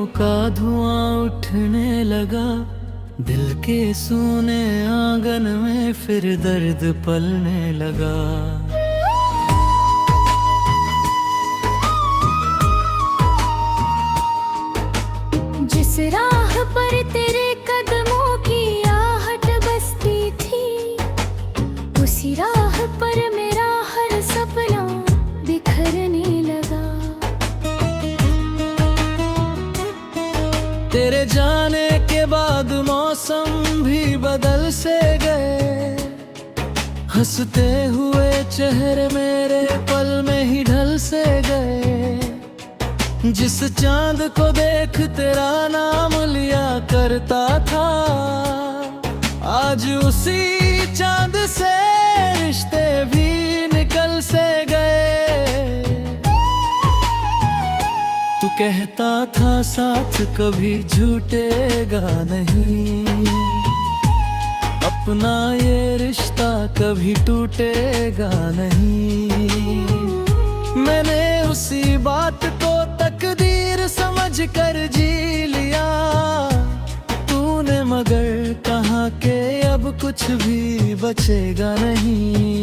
का धुआं उठने लगा, दिल के सूने आंगन में फिर दर्द पलने लगा। जिस राह पर तेरे कदमों की आहट बसती थी, उसी राह पर मेरा हर सपना बिखरने लगा। तेरे जाने के बाद मौसम भी बदल से गए, हंसते हुए चेहरे मेरे पल में ही ढल से गए। जिस चांद को देख तेरा नाम लिया करता था, आज उसी चांद से रिश्ते भी निकल से गए। तू कहता था साथ कभी झूठेगा नहीं, अपना ये रिश्ता कभी टूटेगा नहीं। मैंने उसी बात को तकदीर समझ कर जी लिया, तूने मगर कहा कि अब कुछ भी बचेगा नहीं।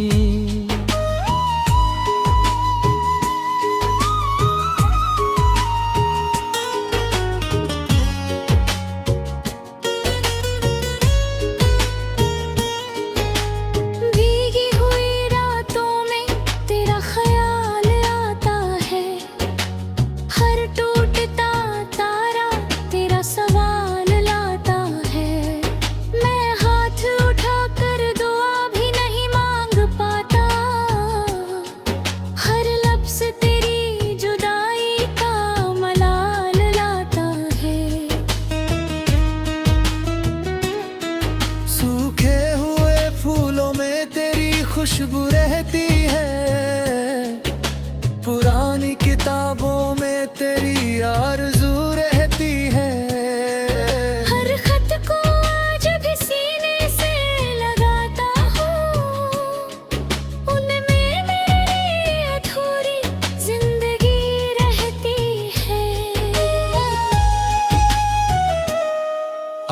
खुशबू रहती है, पुरानी किताबों में तेरी आरज़ू रहती है। हर खत को आज भी सीने से लगाता हूँ, उनमें मेरी अधूरी जिंदगी रहती है।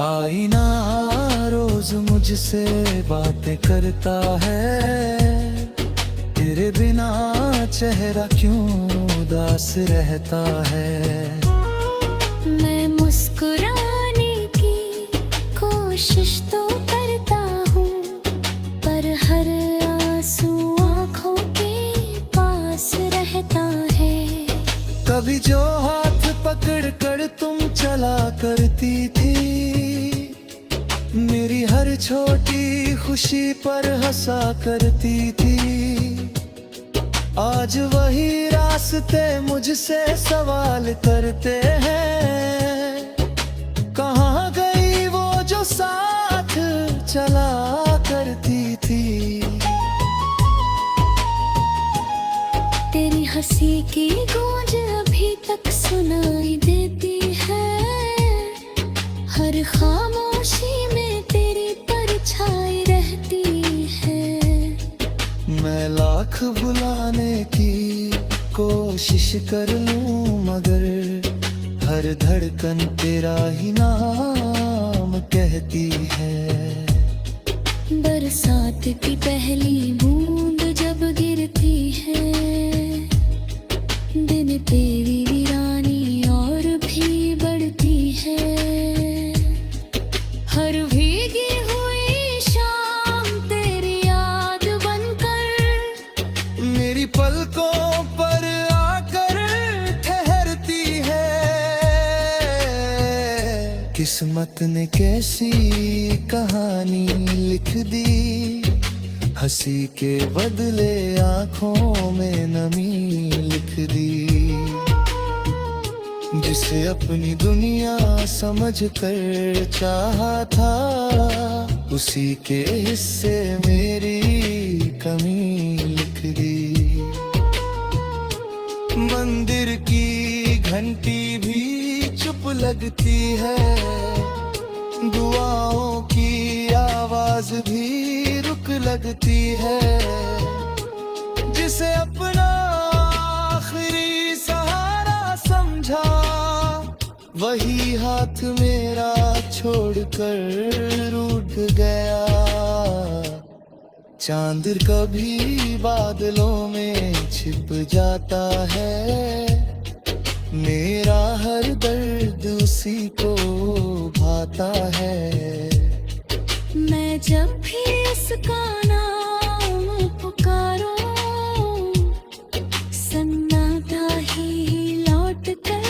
आईना रोज मुझसे बातें करता है, तेरे बिना चेहरा क्यों उदास रहता है। मैं मुस्कुराने की कोशिश तो करता हूँ, पर हर आंसू आँखों के पास रहता है। कभी जो हाथ पकड़ कर तुम चला करती थी, मेरी हर छोटी खुशी पर हंसा करती थी। आज वही रास्ते मुझसे सवाल करते हैं, कहाँ गई वो जो साथ चला करती थी। तेरी हंसी की गूंज अभी तक सुनाई देती है, हर खामोशी में तेरी परछाई रहती है। मैं लाख भुलाने की कोशिश कर लूं, मगर हर धड़कन तेरा ही नाम कहती है। बरसात की पहली बूंद जब गिरती है, दिन तेरी वीरानी और भी बढ़ती है। हर भीगी हुई शाम तेरी याद बनकर मेरी पलकों पर आकर ठहरती है। किस्मत ने कैसी कहानी लिख दी, हंसी के बदले आंखों में नमी लिख दी। जिसे अपनी दुनिया समझ कर चाहा था, उसी के हिस्से मेरी कमी लिख दी। मंदिर की घंटी भी चुप लगती है, दुआओं की आवाज भी रुक लगती है। जिसे अपना आखिरी सहारा समझा, वही हाथ मेरा छोड़कर रूठ गया। चांद कभी बादलों में छिप जाता है, मेरा हर दर्द उसी को भाता है। मैं जब भी उसका नाम पुकारूं, सन्नाटा ही लौट कर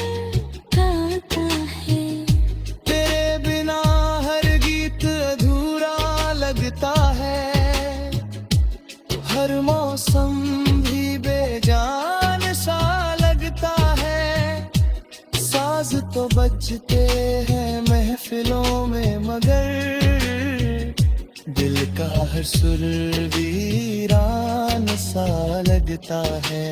गाता है। तेरे बिना हर गीत अधूरा लगता है, हर मौसम भी बेजान सा लगता है। साज तो बजते हैं महफिलों में, मगर दिल का हर सुर वीरान सा लगता है।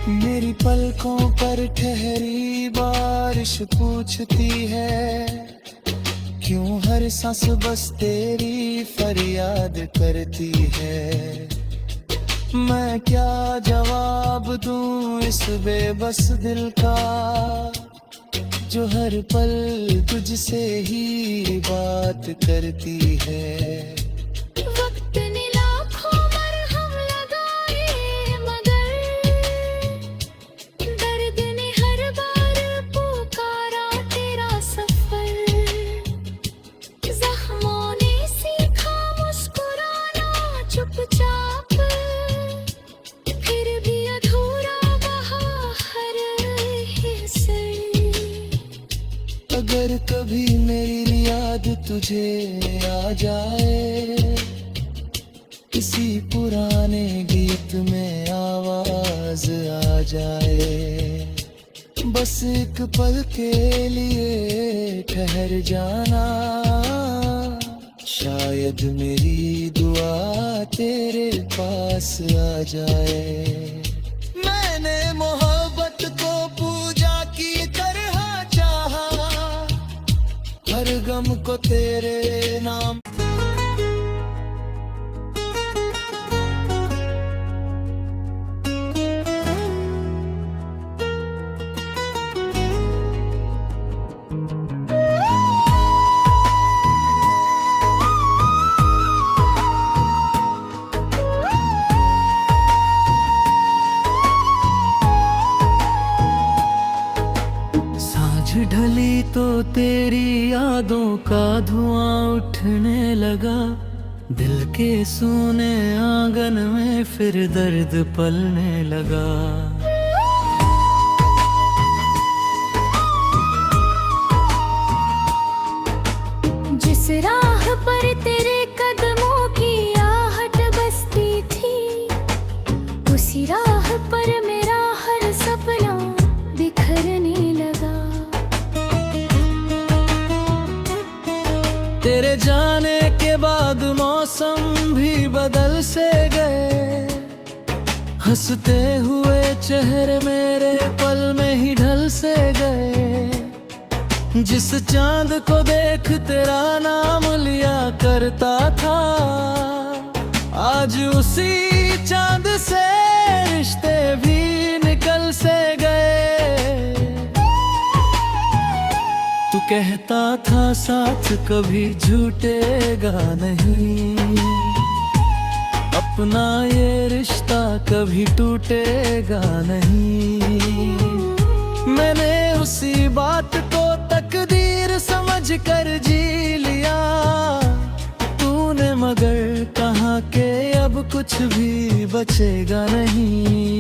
मेरी पलकों पर ठहरी बारिश पूछती है, क्यों हर सांस बस तेरी फरियाद करती है। मैं क्या जवाब दूं इस बेबस दिल का, जो हर पल तुझसे ही बात करती है। वक्त ने लाखों मरहम लगाए, मगर दर्द ने हर बार पुकारा तेरा सफर। जख्मों ने सीखा मुस्कुराना चुपचाप, फिर भी अधूरा बहा हर हिस्सा। अगर कभी मेरी याद तुझे आ जाए, किसी पुराने गीत में आवाज आ जाए, बस एक पल के लिए ठहर जाना, शायद मेरी दुआ तेरे पास आ जाए। मैंने मोहब्बत को पूजा की तरह चाहा, हर गम को तेरे नाम। ढली तो तेरी यादों का धुआं उठने लगा, दिल के सूने आंगन में फिर दर्द पलने लगा। जिस राह पर तेरे कदमों की आहट बसती थी, उसी राह पर मेरा हर सपना बिखरने लगा। तेरे जाने के बाद मौसम भी बदल से गए, हंसते हुए चेहरे मेरे पल में ही ढल से गए। जिस चांद को देख तेरा नाम लिया करता था, आज उसी चांद से रिश्ते भी निकल से गए। तू कहता था साथ कभी झूठेगा नहीं, अपना ये रिश्ता कभी टूटेगा नहीं। मैंने उसी बात को तकदीर समझ कर जी लिया, तूने मगर कहा कि अब कुछ भी बचेगा नहीं।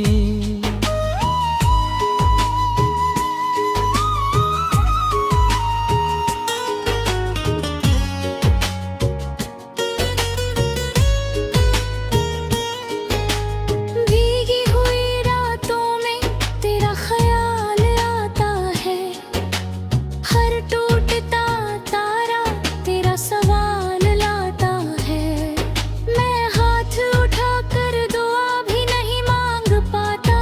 मैं हाथ उठाकर दुआ भी नहीं मांग पाता,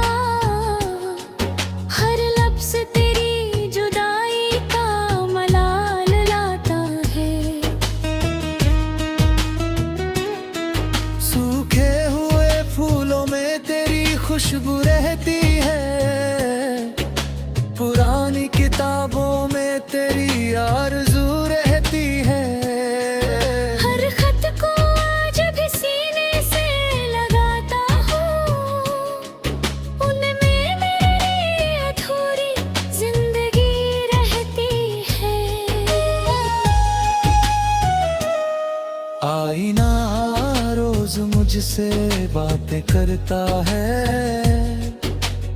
खुशबू रहती है। पुरानी किताबों में तेरी आरज़ू रहती है। हर खत को आज भी सीने से लगाता हूँ, उनमें मेरी अधूरी जिंदगी रहती है। आईना रोज मुझसे बातें करता है,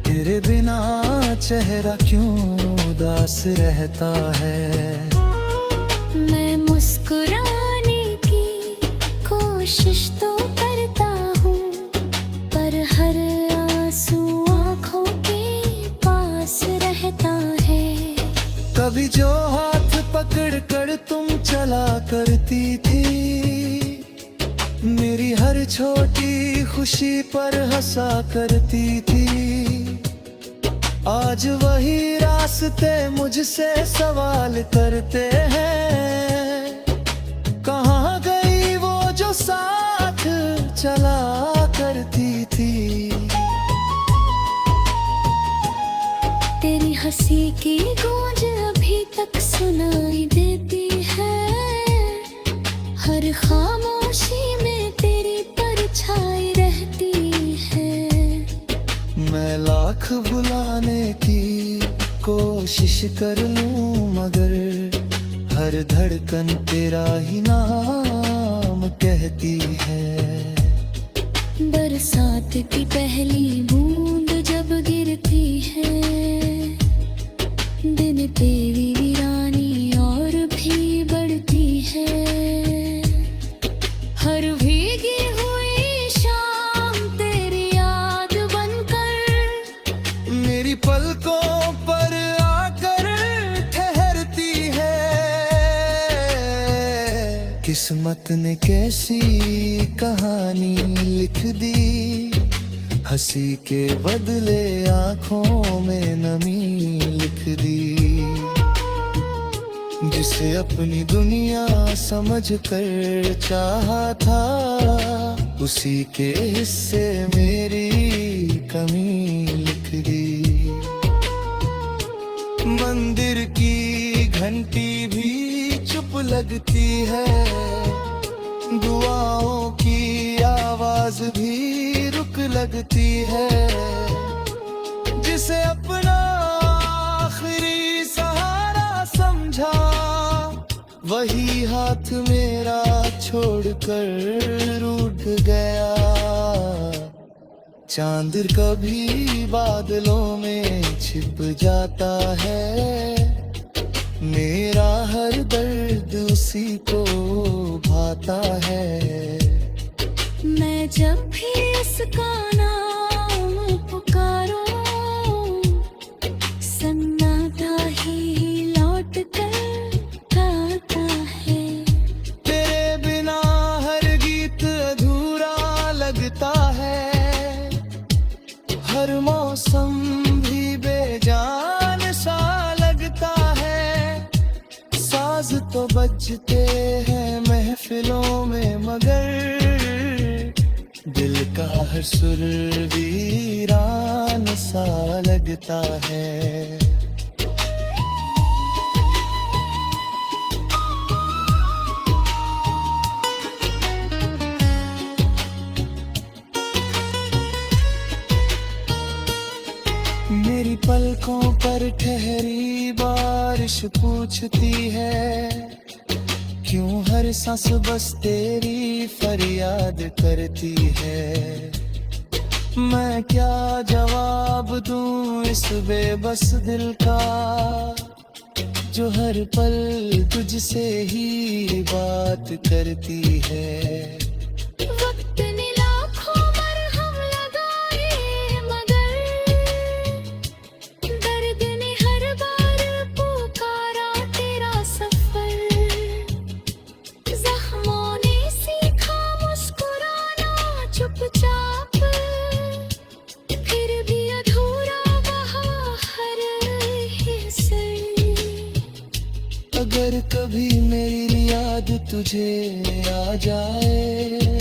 तेरे बिना चेहरा क्यों उदास रहता है। मैं मुस्कुराने की कोशिश तो करता हूँ, पर हर आंसू आँखों के पास रहता है। कभी जो हाथ पकड़ कर तुम चला करती थी, मेरी हर छोटी खुशी पर हंसा करती थी। आज वही रास्ते मुझसे सवाल करते हैं, कहाँ गई वो जो साथ चला करती थी। तेरी हंसी की गूंज अभी तक सुनाई देती है, हर खामोशी में तेरी परछाई रहती है। मैं लाख बुलाने की कोशिश कर लूं, मगर हर धड़कन तेरा ही नाम कहती है। बरसात की पहली बूंद जब गिरती है, दिन तेरी वीरानी और भी बढ़ती है। हर भीगी हुई शाम तेरी याद बनकर मेरी पलकों पर आकर ठहरती है। किस्मत ने कैसी कहानी लिख दी, हंसी के बदले आंखों में नमी लिख दी। जिसे अपनी दुनिया समझ कर चाहा था, उसी के हिस्से मेरी कमी लिख दी। मंदिर की घंटी भी चुप लगती है, दुआओं की आवाज भी रुक लगती है। जिसे अपना आखिरी सहारा समझा, वही हाथ मेरा छोड़कर रूठ गया। चांद कभी बादलों में छिप जाता है, मेरा हर दर्द उसी को भाता है। मैं जब भी उसका नाम पुकारूं, सन्नाटा ही लौट कर गाता है। तेरे बिना हर गीत अधूरा लगता है, हर मौसम भी बेजान सा लगता है। साज तो बजते हैं महफिलों में, मगर दिल का हर सुर वीरान सा लगता है। मेरी पलकों पर ठहरी बारिश पूछती है, क्यों हर सांस बस तेरी फरियाद करती है। मैं क्या जवाब दूं इस बेबस दिल का, जो हर पल तुझसे ही बात करती है। वक्त ने लाखों मरहम लगाए, मगर दर्द ने हर बार पुकारा तेरा सफर। जख्मों ने सीखा मुस्कुराना चुपचाप, फिर भी अधूरा वहा हर हिस्सा। अगर कभी मेरी याद तुझे आ जाए,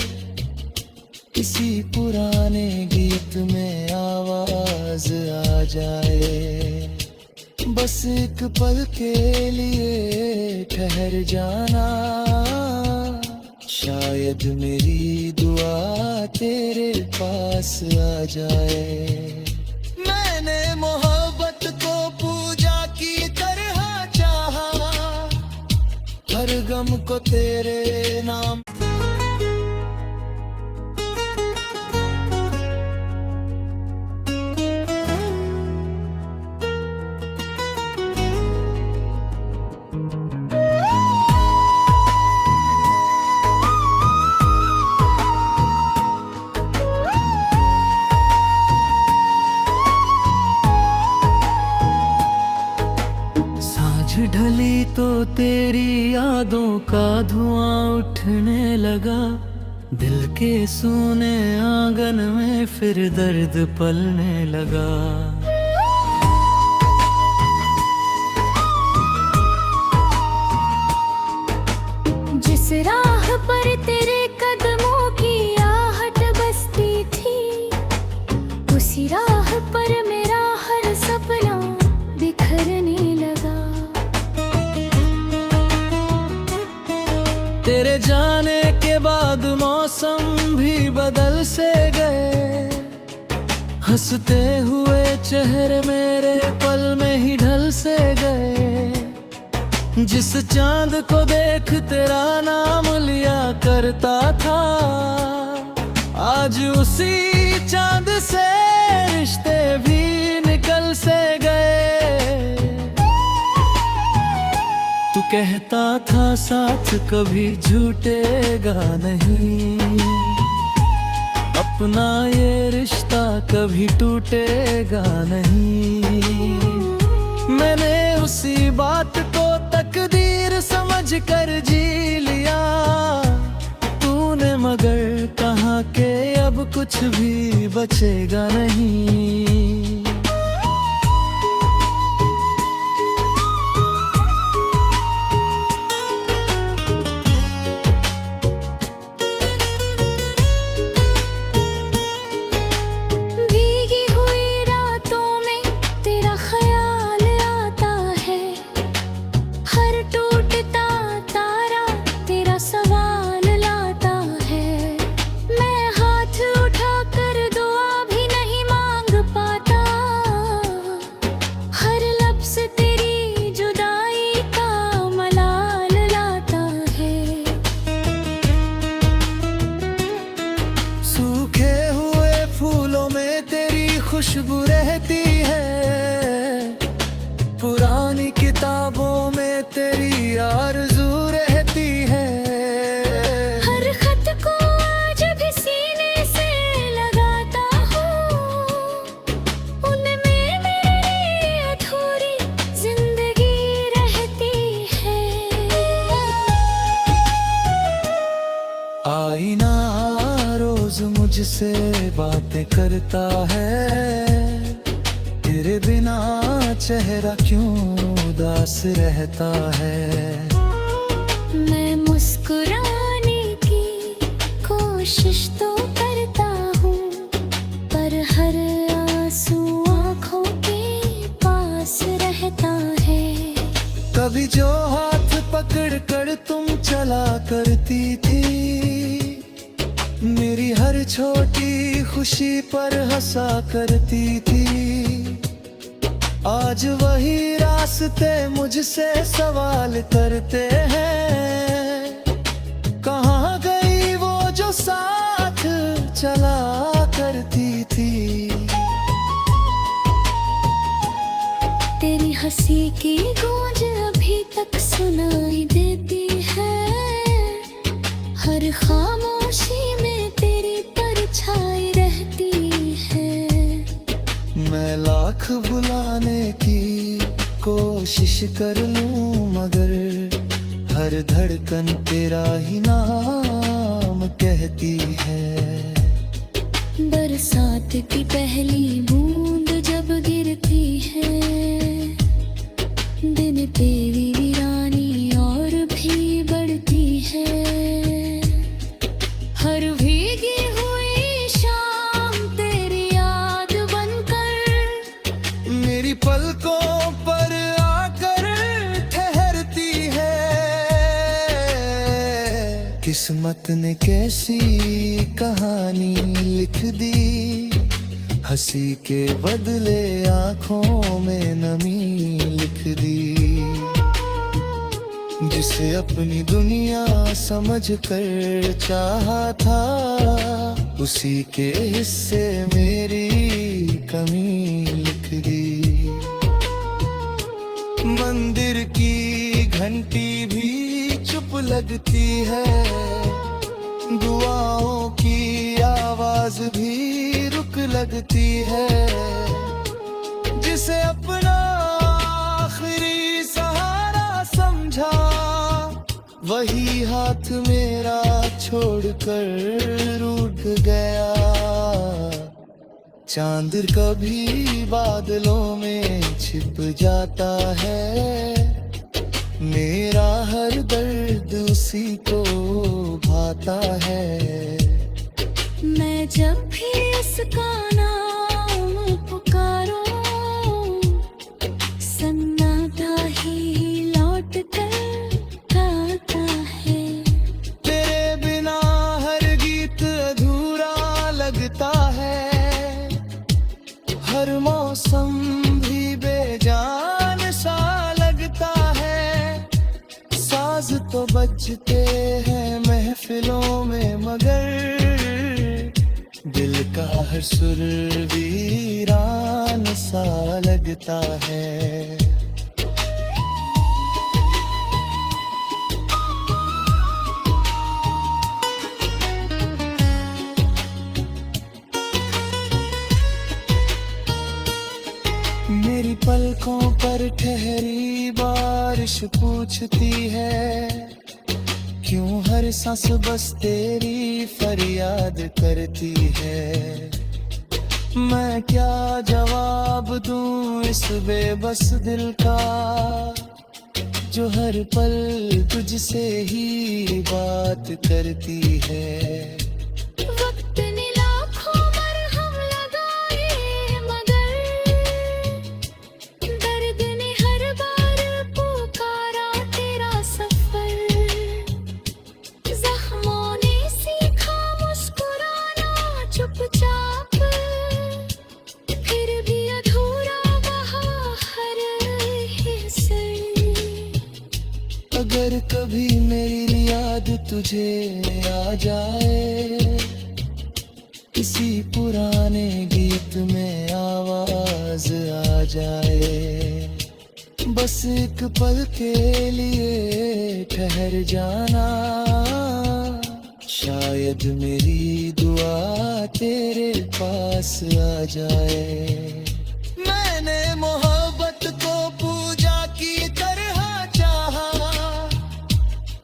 किसी पुराने गीत में आवाज आ जाए, बस एक पल के लिए ठहर जाना, शायद मेरी दुआ तेरे पास आ जाए। मैंने मोहब्बत को पूजा की तरह चाहा, हर गम को तेरे नाम। ढली तो तेरी यादों का धुआं उठने लगा, दिल के सूने आंगन में फिर दर्द पलने लगा। जिस राह पर तेरे कदमों की आहट बसती थी, उसी राह पर मेरा हर सपना बिखरने लगा। तेरे जाने के बाद मौसम भी बदल से गए, हंसते हुए चेहरे मेरे पल में ही ढल से गए। जिस चांद को देख तेरा नाम लिया करता था, आज उसी चांद से रिश्ते भी निकल से गए। तू कहता था साथ कभी झूठेगा नहीं, अपना ये रिश्ता कभी टूटेगा नहीं। मैंने उसी बात को तकदीर समझ कर जी लिया, तूने मगर कहा कि अब कुछ भी बचेगा नहीं। खुशबू रहती है, पुरानी किताबों में तेरी आरज़ू रहती है। हर खत को आज भी सीने से लगाता हूँ, उनमें मेरी अधूरी जिंदगी रहती है। आईना रोज मुझसे बातें करता है, तेरे बिना चेहरा क्यों उदास रहता है। मैं मुस्कुराने की कोशिश तो करता हूँ, पर हर आंसू आँखों के पास रहता है। कभी जो हाथ पकड़ कर तुम चला करती थी, मेरी हर छोटी खुशी पर हंसा करती थी, आज वही रास्ते मुझसे सवाल करते हैं। कहाँ गई वो जो साथ चला करती थी। तेरी हंसी की गूंज अभी तक सुनाई देती है, हर खामोशी में तेरी परछाई रहती है। मैं लाख बुलाने की कोशिश कर लूं, मगर हर धड़कन तेरा ही नाम कहती है। बरसात की पहली बूंद जब गिरती है, दिन तेरी वीरानी और भी बढ़ती है। हर भीगी हुई किस्मत ने कैसी कहानी लिख दी, हंसी के बदले आंखों में नमी लिख दी। जिसे अपनी दुनिया समझ कर चाहा था, उसी के हिस्से मेरी कमी लिख दी। मंदिर की घंटी भी चुप लगती है, दुआओं की आवाज भी रुक लगती है। जिसे अपना आखिरी सहारा समझा, वही हाथ मेरा छोड़कर रूठ गया। चांद कभी बादलों में छिप जाता है, मेरा हर दर्द उसी को भाता है। मैं जब भी उसका नाम पुकारूं, सन्नाटा ही लौट कर आता है। तेरे बिना हर गीत अधूरा लगता है, हर मौसम भी बेजान सा लगता है। साज तो बजते हैं महफिलों में, मगर दिल का हर सुर वीरान सा लगता है। मेरी पलकों पर ठहरी बारिश पूछती है, क्यों हर सांस बस तेरी फरियाद करती है। मैं क्या जवाब दूं इस बेबस दिल का, जो हर पल तुझसे ही बात करती है। वक्त ने लाखों मरहम लगाए, मगर दर्द ने हर बार पुकारा तेरा सफर। जख्मों ने सीखा मुस्कुराना चुपचाप, फिर भी अधूरा बहा हर हिस्सा। अगर कभी मेरी याद तुझे आ जाए, किसी पुराने गीत में आवाज आ जाए, बस एक पल के लिए ठहर जाना, शायद मेरी दुआ तेरे पास आ जाए। मैंने मोहब्बत को पूजा की तरह चाहा,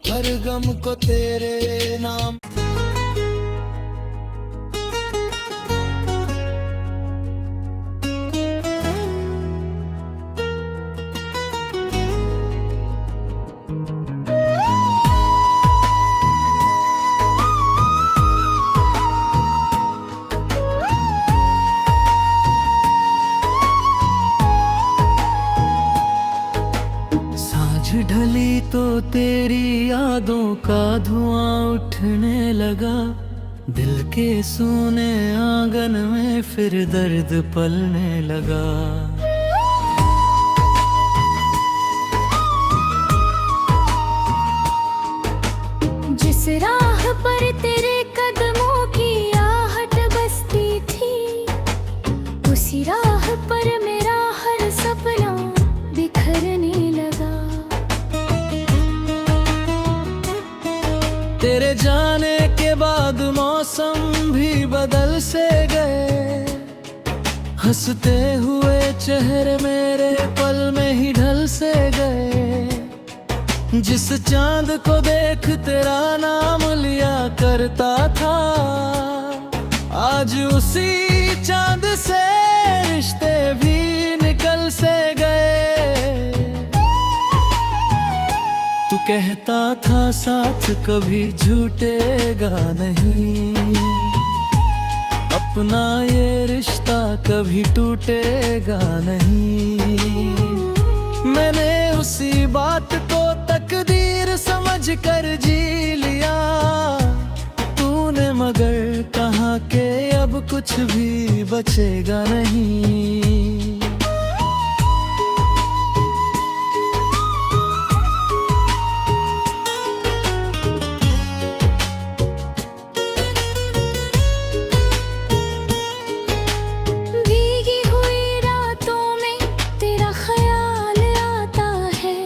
हर गम को तेरे नाम। ढली तो तेरी यादों का धुआं उठने लगा, दिल के सूने आंगन में फिर दर्द पलने लगा। जिस राह पर तेरे कदमों की आहट बसती थी, उसी राह पर मेरा हर सपना बिखरने लगा। तेरे जाने के बाद मौसम भी बदल से गए, हंसते हुए चेहरे मेरे पल में ही ढल से गए। जिस चांद को देख तेरा नाम लिया करता था, आज उसी चांद से रिश्ते भी निकल से गए। तू कहता था साथ कभी झूठेगा नहीं, अपना ये रिश्ता कभी टूटेगा नहीं। मैंने उसी बात को तक तकदीर समझ कर जी लिया तूने, मगर कहाँ के अब कुछ भी बचेगा नहीं। भीगी हुई रातों में तेरा ख्याल आता है,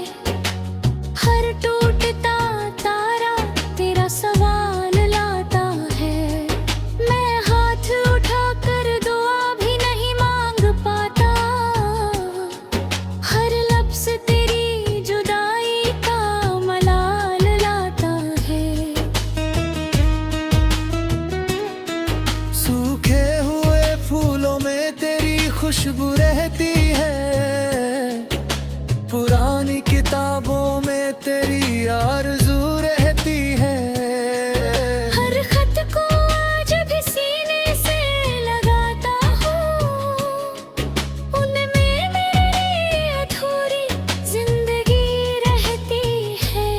हर टूटता तारा तेरा सवाल लाता है। मैं हाथ उठाकर दुआ भी नहीं मांग पाता, हर लफ्ज़ तेरी जुदाई का मलाल लाता है। सूखे हुए फूलों में तेरी खुशबू रहती है, पुरानी किताबों में तेरी आरज़ू रहती है। हर खत को आज भी सीने से लगाता हूँ, उनमें मेरी अधूरी जिंदगी रहती है।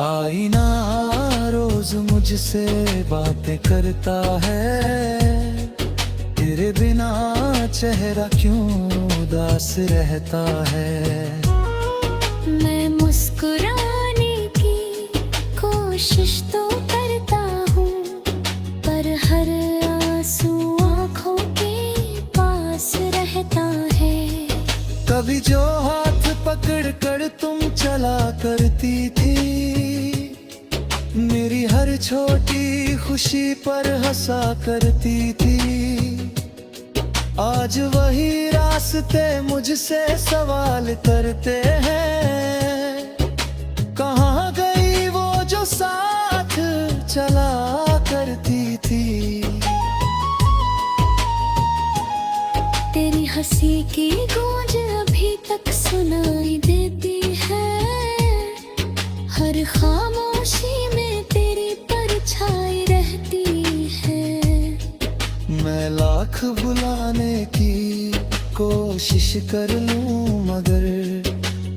आईना रोज मुझसे बातें करता है, तेरे बिना चेहरा क्यों उदास रहता है। मैं मुस्कुराने की कोशिश तो करता हूँ, पर हर आंसू आँखों के पास रहता है। कभी जो हाथ पकड़ कर तुम चला करती थी, मेरी हर छोटी खुशी पर हंसा करती थी, आज वही रास्ते मुझसे सवाल करते हैं। कहाँ गई वो जो साथ चला करती थी। तेरी हंसी की गूंज अभी तक सुनाई देती है, हर खामोशी में तेरी परछाई रहती है। मैं लाख बुलाने की कोशिश कर लूं, मगर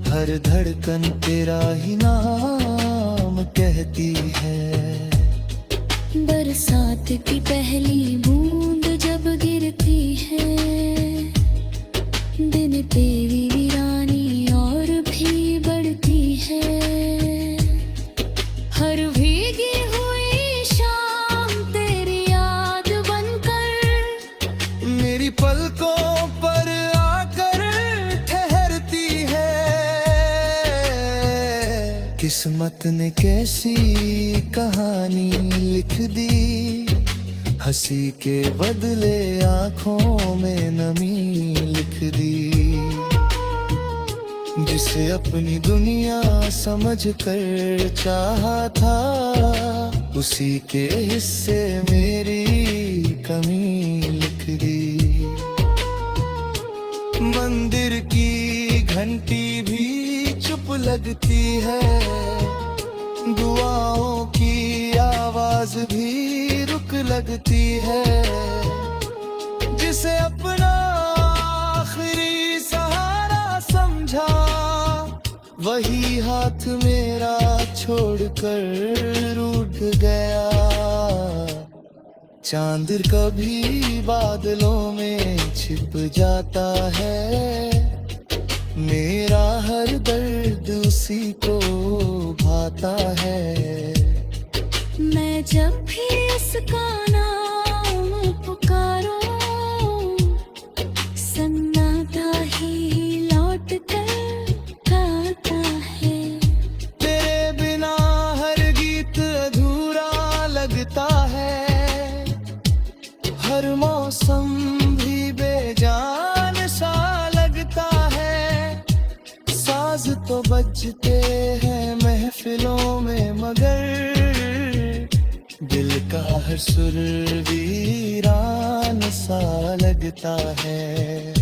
हर धड़कन तेरा ही नाम कहती है। बरसात की पहली बूंद जब गिरती है, दिन तेरी वीरानी और भी बढ़ती है। हर भीगी हुई शाम तेरी याद बनकर मेरी पलकों पर आकर ठहरती है। किस्मत ने कैसी कहानी लिख दी, हंसी के बदले आंखों में नमी लिख दी। जिसे अपनी दुनिया समझ कर चाहा था, उसी के हिस्से मेरी कमी लिख दी। मंदिर की घंटी भी चुप लगती है, दुआओं की आवाज भी रुक लगती है। जिसे अपना आखिरी सहारा समझा, वही हाथ मेरा छोड़कर रूठ गया। चांद कभी बादलों में छिप जाता है, मेरा हर दर्द उसी को भाता है। मैं जब भी उसका नाम पुकारूं, सन्नाटा ही लौट कर आता है। तेरे बिना हर गीत अधूरा लगता है, हर मौसम भी बेजान सा लगता है। साज तो बजते हैं महफिलों में, मगर दिल का हर सुर वीरान सा लगता है।